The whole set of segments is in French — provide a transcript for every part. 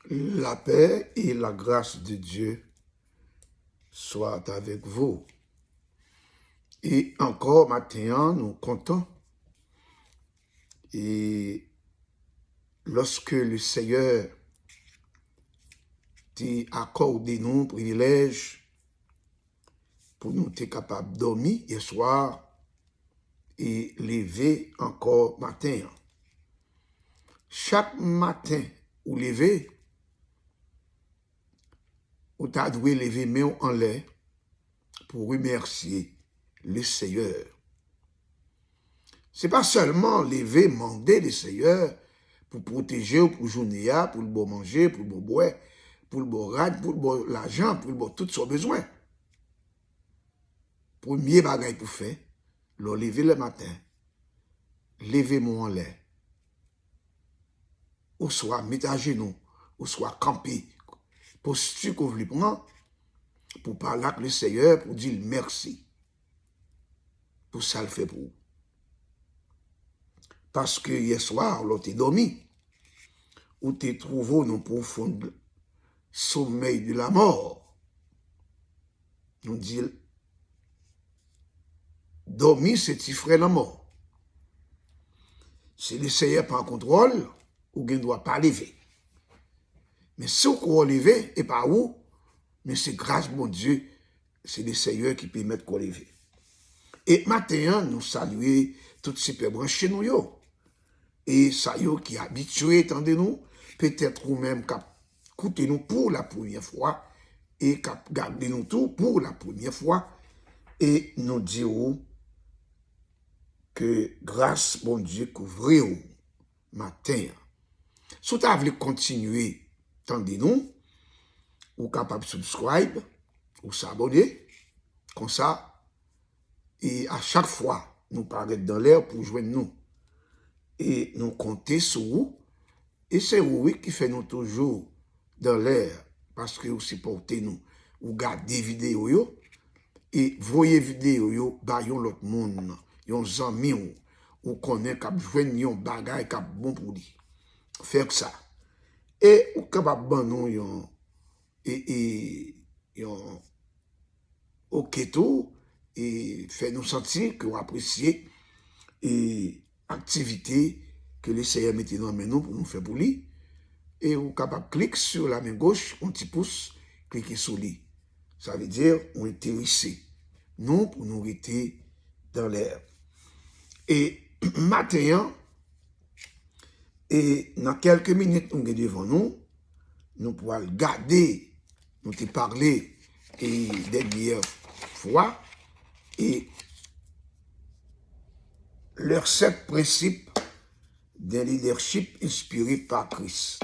La paix et la grâce de Dieu soient avec vous. Et encore maintenant, nous comptons. Et lorsque le Seigneur t'a accordé nous privilège pour nous être capables de dormir hier soir et lever encore matin. Chaque matin, ou lever, ou t'as dû lever main en l'air pour remercier le Seigneur. Ce n'est pas seulement lever, demander le Seigneur pour protéger, pour journée, pour le bon manger, pour le bon boire, pour le bon rad, pour le bon l'argent, pour le bon tout son besoin. Premier bagage pour faire, le lever le matin, levez-moi en l'air. Ou soit mettre à genoux, ou soit camper, posture qu'on veut prendre, pour parler avec le Seigneur, pour dire merci. Pour ça le fait pour vous. Parce que hier soir, l'on t'est dormi, ou t'es trouvé dans le profond sommeil de la mort. Nous dit, dormir, c'est petit frère la mort. Si le Seigneur prend contrôle, ou ne doit pas lever. Mais si on lever, et pas où, mais c'est grâce, mon Dieu, c'est le Seigneur qui permet qu'on lever. Et maintenant, nous saluons toutes ces branches chez nous. Et ça y est, qui est habitué, attendez-nous, peut-être ou même qui écoutez nous pour la première fois, et qui gardez nous tout pour la première fois, et nous dirons que grâce, mon Dieu, couvre matin. Si vous voulez continuer, attendez-nous, ou capable de subscribe, ou s'abonner, comme ça, et à chaque fois, nous parler dans l'air pour joindre nous. Et nous compter sur vous, et c'est vous qui fait nous toujours dans l'air, parce que vous supportez nous, vous gardez vidéos, et voyez vidéos, bah yon l'autre monde, yon zami ou connaît k'ap joindre yon bagay k'ap bon pour lui. Faire ça. Et ou capable ban non yon yon ok tout et fait nous sentir que vous appréciez et activité que le Seigneur mette dans nous pour nous faire pour lui. Et vous capable cliquer sur la main gauche, un petit pouce, cliquer sur lui. Ça veut dire on est intéressé. Non pour nous rester dans l'air. Et maintenant, et dans quelques minutes nous devant nous, nous pourrons garder, nous te parler et dernière fois, et leurs 7 principes d'un leadership inspiré par Christ.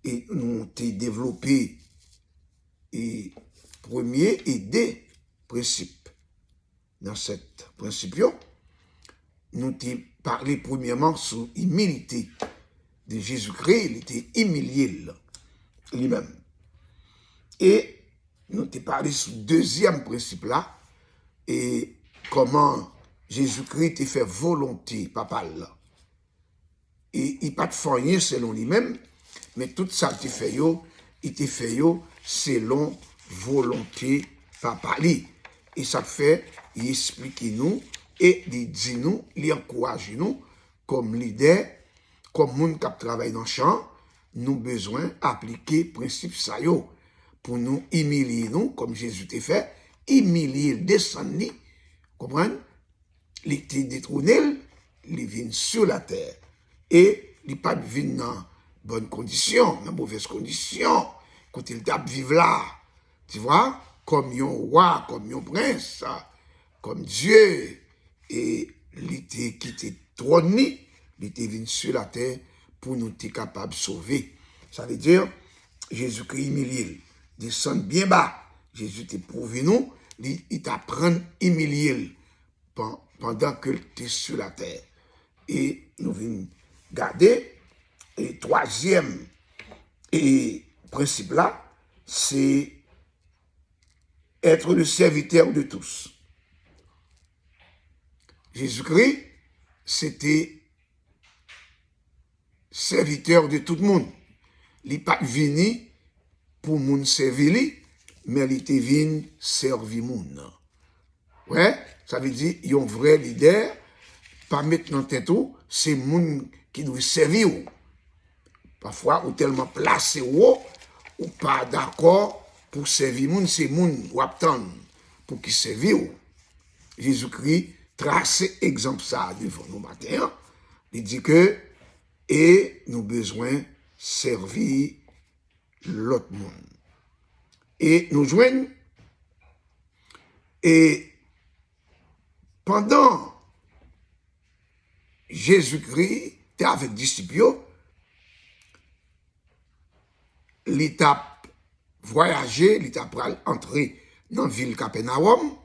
Et nous avons développé et premier et deux principes. Dans cette principe, nous avons parlé premièrement sur l'humilité de Jésus-Christ. Il était humilié lui-même. Et nous avons parlé sur le deuxième principe là, et comment Jésus-Christ a fait volonté, papa là. Et il n'a pas de rien selon lui-même, mais tout ça qu'il fait, il te fait selon volonté, papa li. Et ça fait, il explique nous, et il dit nous, il encourage nous, comme leader, comme monde qui travaille dans le champ, nous besoin d'appliquer le principe ça yo, pour nous humilier nous, comme Jésus t'a fait, humilier, descendre, comprenez? Il était détrôné, il vient sur la terre. Et il n'est pas venu dans bonnes conditions, dans mauvaises conditions, quand il tape vivre là, tu vois, comme un roi, comme un prince, comme Dieu, et il était quitté trône, il était venu sur la terre pour nous être capable de sauver. Ça veut dire, Jésus-Christ humilié, descend bien bas, Jésus t'a prouvé nous, il t'apprend à humilier pendant que tu es sur la terre. Et nous venons garder. Et troisième principe là, c'est être le serviteur de tous. Jésus-Christ, c'était serviteur de tout le monde. Il n'est pas venu pour moun servir, mais il était venu servir moun. Ouais, ça veut dire, il y a un vrai leader, pas mettre dans tête tout, c'est moun qui doit servir. Parfois, ou tellement placé ou pas d'accord pour servir moun, c'est moun ou attendre pour qui servir. Jésus-Christ trace exemple ça devant nous matin. Il dit que et nous besoin servir l'autre monde. Et nous joignent et pendant Jésus-Christ était avec disciples, l'étape voyager, l'étape entrer dans la ville Capernaum.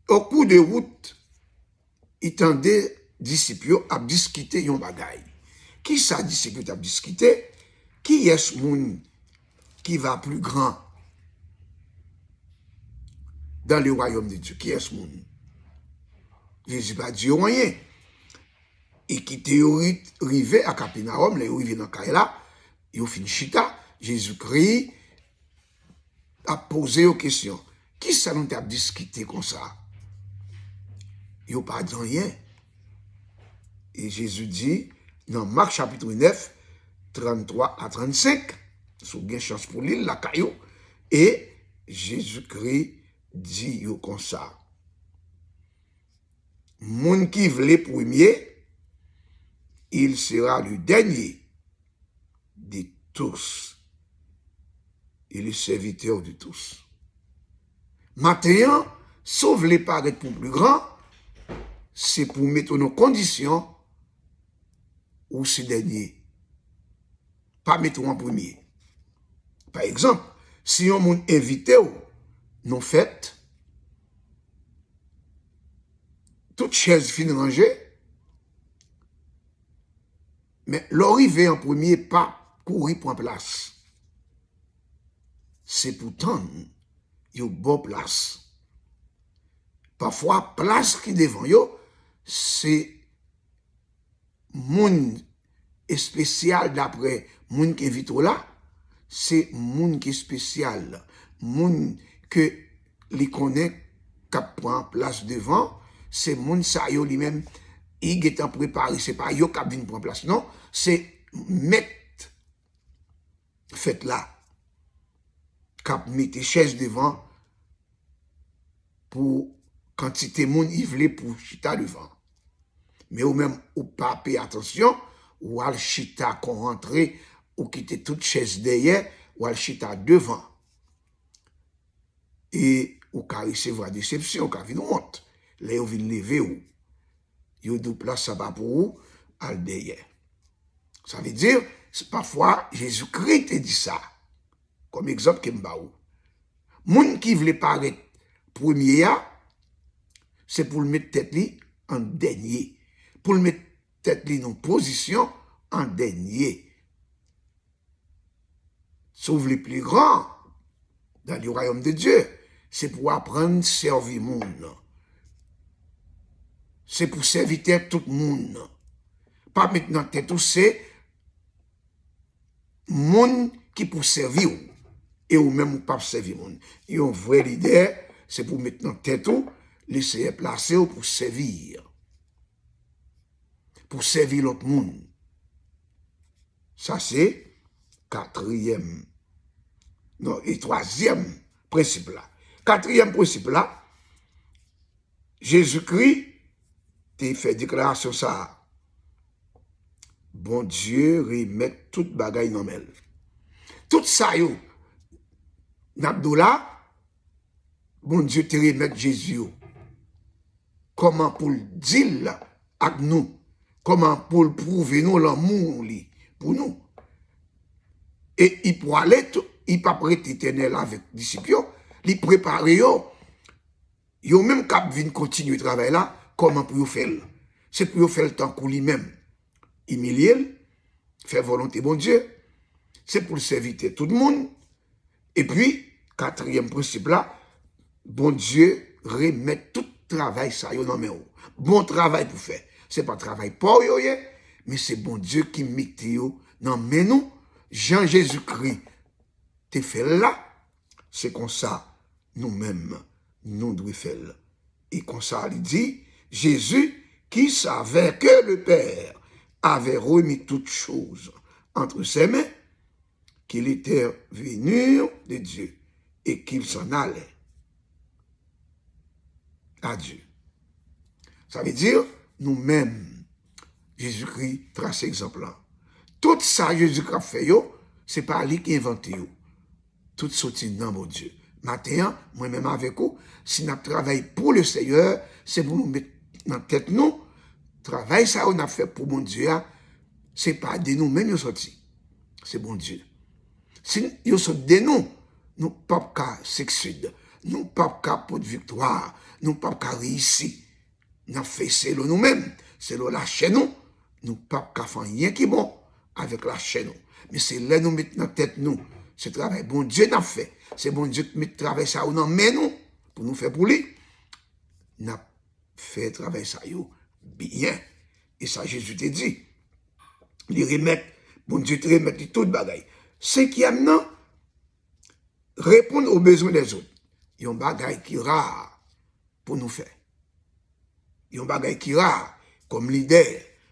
Au cours de route, il tendait disciples à discuter yon bagay. Qui ça disciple à discuter? Qui est ce monde qui va plus grand dans le royaume de Dieu? Qui est ce monde? Jésus n'a dit rien. Et qui était arrivé à Capernaum, là, il est arrivé dans Kaila, il a fini chita, Jésus-Christ a posé une question. Qui ça nous a discuté comme ça? Il n'a pas dit rien. Et Jésus dit, dans Marc chapitre 9, 33 à 35, si vous avez chance pour lire, la caillou, et Jésus-Christ dit comme ça. Moun qui veut premier, il sera le dernier de tous et le serviteur de tous. Maintenant, sauve les paraître pour plus grand, c'est pour mettre nos conditions ou ce dernier. Pas mettre en premier. Par exemple, si on moun invité ou non fait, toute chaise fin rangée, mais l'arrivée en premier pas courir pour en place. C'est pourtant une bonne place. Parfois, place qui devant yo, c'est moun spécial d'après moun qui invite là, c'est moun qui est spécial, moun que les connaît qui prend place devant, c'est moun sa yo lui-même il est en préparé, c'est pas yo qui vient prendre place, non, c'est mettre fait là qui mettre chaise devant pour quantité moun il voulait pour chita devant. Mais ou même ou pas payer attention, ou al chita qu'on rentre, ou quitter toute chaise derrière, ou al chita devant. Et ou ka recevoir déception, ou ka vin honte. Là, ou vin lever ou. Yo dou place ça pas pour ou, al derrière. Ça veut dire, parfois, Jésus-Christ te dit ça. Comme exemple que m'ba ou. Moun qui voulait paraître premier, c'est pour le mettre tête li en dernier. Pour le mettre tête li en position en dernier. Sauf les plus grands dans le royaume de Dieu, c'est pour apprendre à servir le monde. C'est pour servir tout le monde. Pas maintenant tête tout, c'est monde qui pour servir et ou même pas servir monde. Et un vrai leader, c'est pour maintenant tête tout, laisser placer pour servir. Pour servir l'autre monde. Ça, c'est quatrième. Non, et troisième principe là. Quatrième principe là, Jésus-Christ t'a fait déclaration ça. Bon Dieu remet toute bagaille dans elle. Tout ça, yo, Nabdoula, bon Dieu te remet Jésus. Comment pour le dire avec nous? Comment pour le prouver nous l'amour pour nous? Et il pour aller, il pas prêt éternel avec les disciples, il prépare yo même cap vinn continuer travail là, comment pour faire? C'est pour faire le temps pour lui-même. Humilier, faire volonté bon Dieu, c'est pour servir tout le monde. Et puis, quatrième principe là, bon Dieu remet tout travail ça yo dans mes. Bon travail pour faire. C'est pas travail pour yo, mais c'est bon Dieu qui mette yo nan men nous. Jean Jésus-Christ te fait là, c'est comme ça, nous-mêmes, nous devons faire. Et comme ça, il dit, Jésus qui savait que le Père avait remis toutes choses entre ses mains, qu'il était venu de Dieu et qu'il s'en allait à Dieu. Ça veut dire, nous-mêmes, Jésus-Christ trace exemple là. Tout ça, Jésus-Christ a fait, c'est pas lui qui a inventé. Tout sorti dans mon Dieu. Maintenant, moi-même avec vous, si nous travaillons pour le Seigneur, c'est pour nous mettre dans la tête, nous, travail ça, on a fait pour mon Dieu, c'est pas de nous-mêmes nous sortis. C'est bon Dieu. Si nous sommes de nous, nous ne pouvons pas s'excéder, nous ne pouvons pas pour de victoire, nous ne pouvons pas réussir. Nous avons fait c'est nous-mêmes, c'est la chaîne nous, nous ne pouvons pas faire rien qui est bon avec la chaîne nous. Mais c'est là nous mettons dans la tête nous. Ce travail, bon Dieu n'a fait. C'est bon Dieu qui met le travail ça dans main nous, pour nous faire pour lui. N'a fait travail ça bien. Et ça, Jésus te dit. Il remet, bon Dieu te remet tout bagaille. Cinquième, non, répondre aux besoins des autres. Il y a un bagaille qui est rare pour nous faire. Il y a un bagaille qui est rare comme leader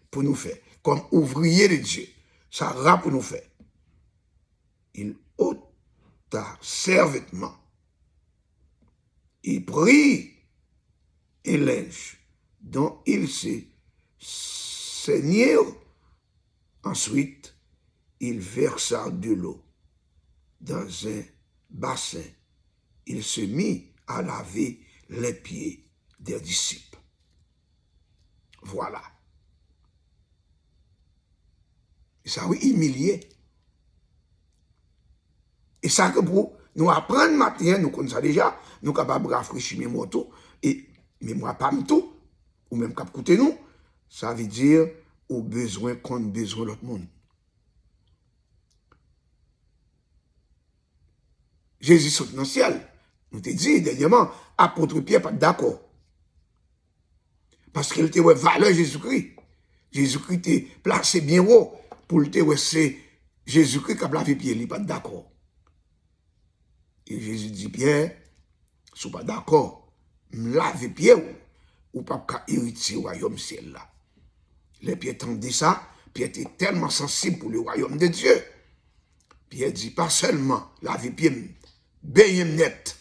pour nous faire. Comme ouvrier de Dieu. Ça rare pour nous faire. Il ôta ses vêtements. Il prit un linge dont il se saignait. Ensuite, il versa de l'eau dans un bassin. Il se mit à laver les pieds des disciples. Voilà. Et ça, oui, humilié. Et ça, que pour nous apprendre matin, nous connaissons ça déjà, nous sommes capables de rafraîchir mes motos, et mémoire pas tout, ou même cap coûter nous, ça veut dire au besoin qu'on a besoin de l'autre monde. Jésus saute dans le ciel. Nous te dit dernièrement, apôtre Pierre pas d'accord. Parce qu'il était valeur Jésus-Christ. Jésus-Christ était placé bien haut pour le dire c'est Jésus-Christ qui a lavé pied, il n'est pas d'accord. Et Jésus dit, Pierre, si vous pas d'accord, me laver pied ou pas hériter au royaume ciel là. Les Pierre entendaient ça, Pierre était tellement sensible pour le royaume de Dieu. Pierre dit, pas seulement laver pied, baigner net.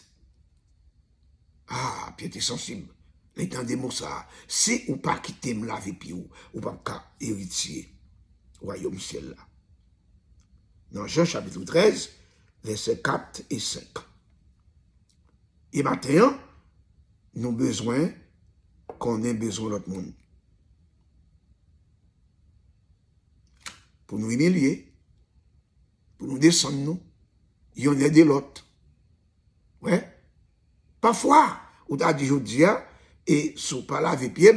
Ah, Pierre était sensible. Il entendait mots ça. Si ou pas quitter me laver pied ou pas hériter au royaume ciel là. Dans Jean chapitre 13, versets 4 et 5. Et maintenant, nous avons besoin qu'on ait besoin de l'autre monde. Pour nous humilier, pour nous descendre, nous, et on aide l'autre. Ouais. Parfois, on t'a dit, je dis, et sous pas laver pied,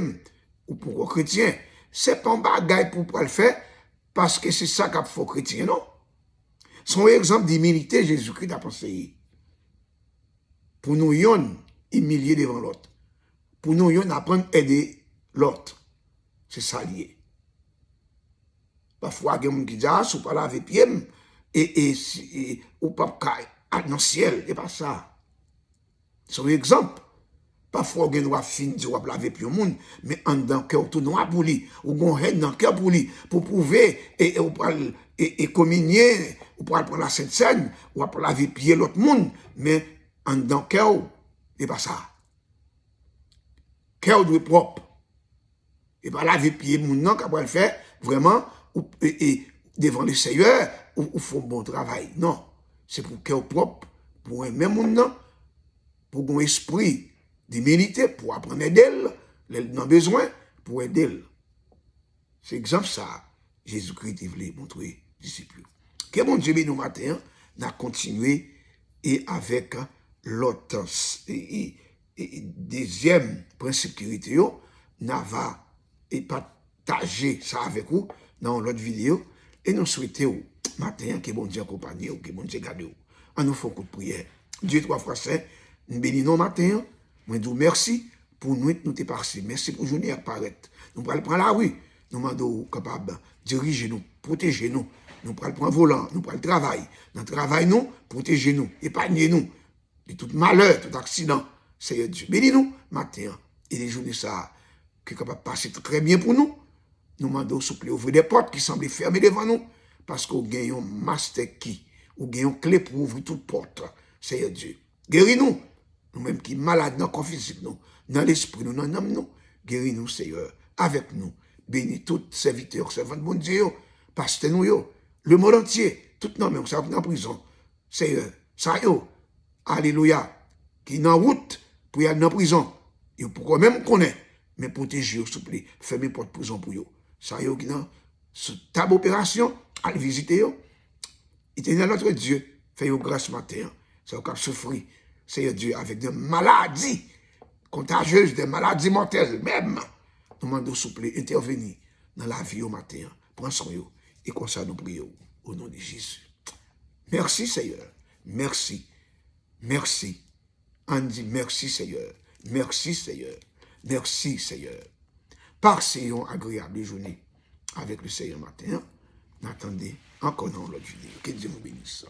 ou pour un chrétien, c'est pas un bagage pour le faire, parce que c'est ça qu'a fait chrétien, non? Son exemple d'humilité, Jésus-Christ a pensé. Pour nous, yon humilier devant l'autre. Pour nous, yon apprendre à aider l'autre. C'est ça lié. Parfois, il y a des gens qui disent, ah, si vous pas laver pied, et ou pas dans le ciel, et pas ça. C'est un exemple. Parfois, il y a des gens qui disent, vous laver pied au monde, mais en dans le cœur tout noir pour lui, ou vous avez dans le cœur pour lui, pour prouver, et communier, ou pour prendre la Sainte Seine, ou pour laver pied l'autre monde, mais en dans le cœur, et pas ça. Cœur doit être propre. Et pas laver pied moun non, qu'après le faire, vraiment, et devant le Seigneur, ou faut un bon travail. Non. C'est pour cœur propre, pour un même moun non, pour un esprit d'humilité, pour apprendre d'elle, elle a besoin, pour aider elle. C'est exemple ça, Jésus-Christ voulait montrer aux disciples. Que bon Dieu nous matin, n'a continué et avec l'autre et deuxième principe sécurité, n'a va et partager ça avec vous dans l'autre vidéo et nous souhaitons matin que bon Dieu accompagne, que bon Dieu garde vous. On nous fait un coup de prière. Dieu trois fois saint, nous bénissons matin. Moi, je vous merci pour nous, nous te passé. Merci pour journée apparaître. Nous allons prendre la rue. nous demandons capables de diriger nous, protéger nous. Nous prenons le volant, nous prenons le travail. Dans le travail, nous, protéger nous, épargner nous de tout malheur, tout accident. Seigneur Dieu, bénis-nous matin et les journées ça, qui est capable de passer très bien pour nous. Nous demandons souple ouvrir des portes qui semblent fermées devant nous, parce qu'on gagne un master key, ou gagne une clé pour ouvrir toute porte. Seigneur Dieu, guéris-nous, nous-mêmes qui sommes malades dans le corps physique, nous, dans l'esprit, nous, dans l'âme, nous, guéris-nous, Seigneur, avec nous. Bénis tous serviteurs, servants de mon Dieu, pasteur nous, le monde entier, tout le monde, ça va en prison. Seigneur, ça y est, alléluia, qui est en route pour y aller en prison. Et pourquoi même qu'on est, mais protéger, s'il vous plaît, fermez porte prison pour eux. Ça y est, qui dans cette table opération, allez visiter eux. Éternel notre Dieu, fais-vous grâce matin. Ça va souffrir, Seigneur Dieu, avec des maladies contagieuses, des maladies mortelles même. Nous demandons, s'il vous plaît, intervenir dans la vie au matin. Prends soin de vous. Et comme ça, nous prions au nom de Jésus. Merci, Seigneur. Merci. Merci. On dit merci, Seigneur. Merci, Seigneur. Merci, Seigneur. Passez une agréable journée avec le Seigneur matin. Attendez encore dans l'autre vidéo. Que Dieu vous bénisse.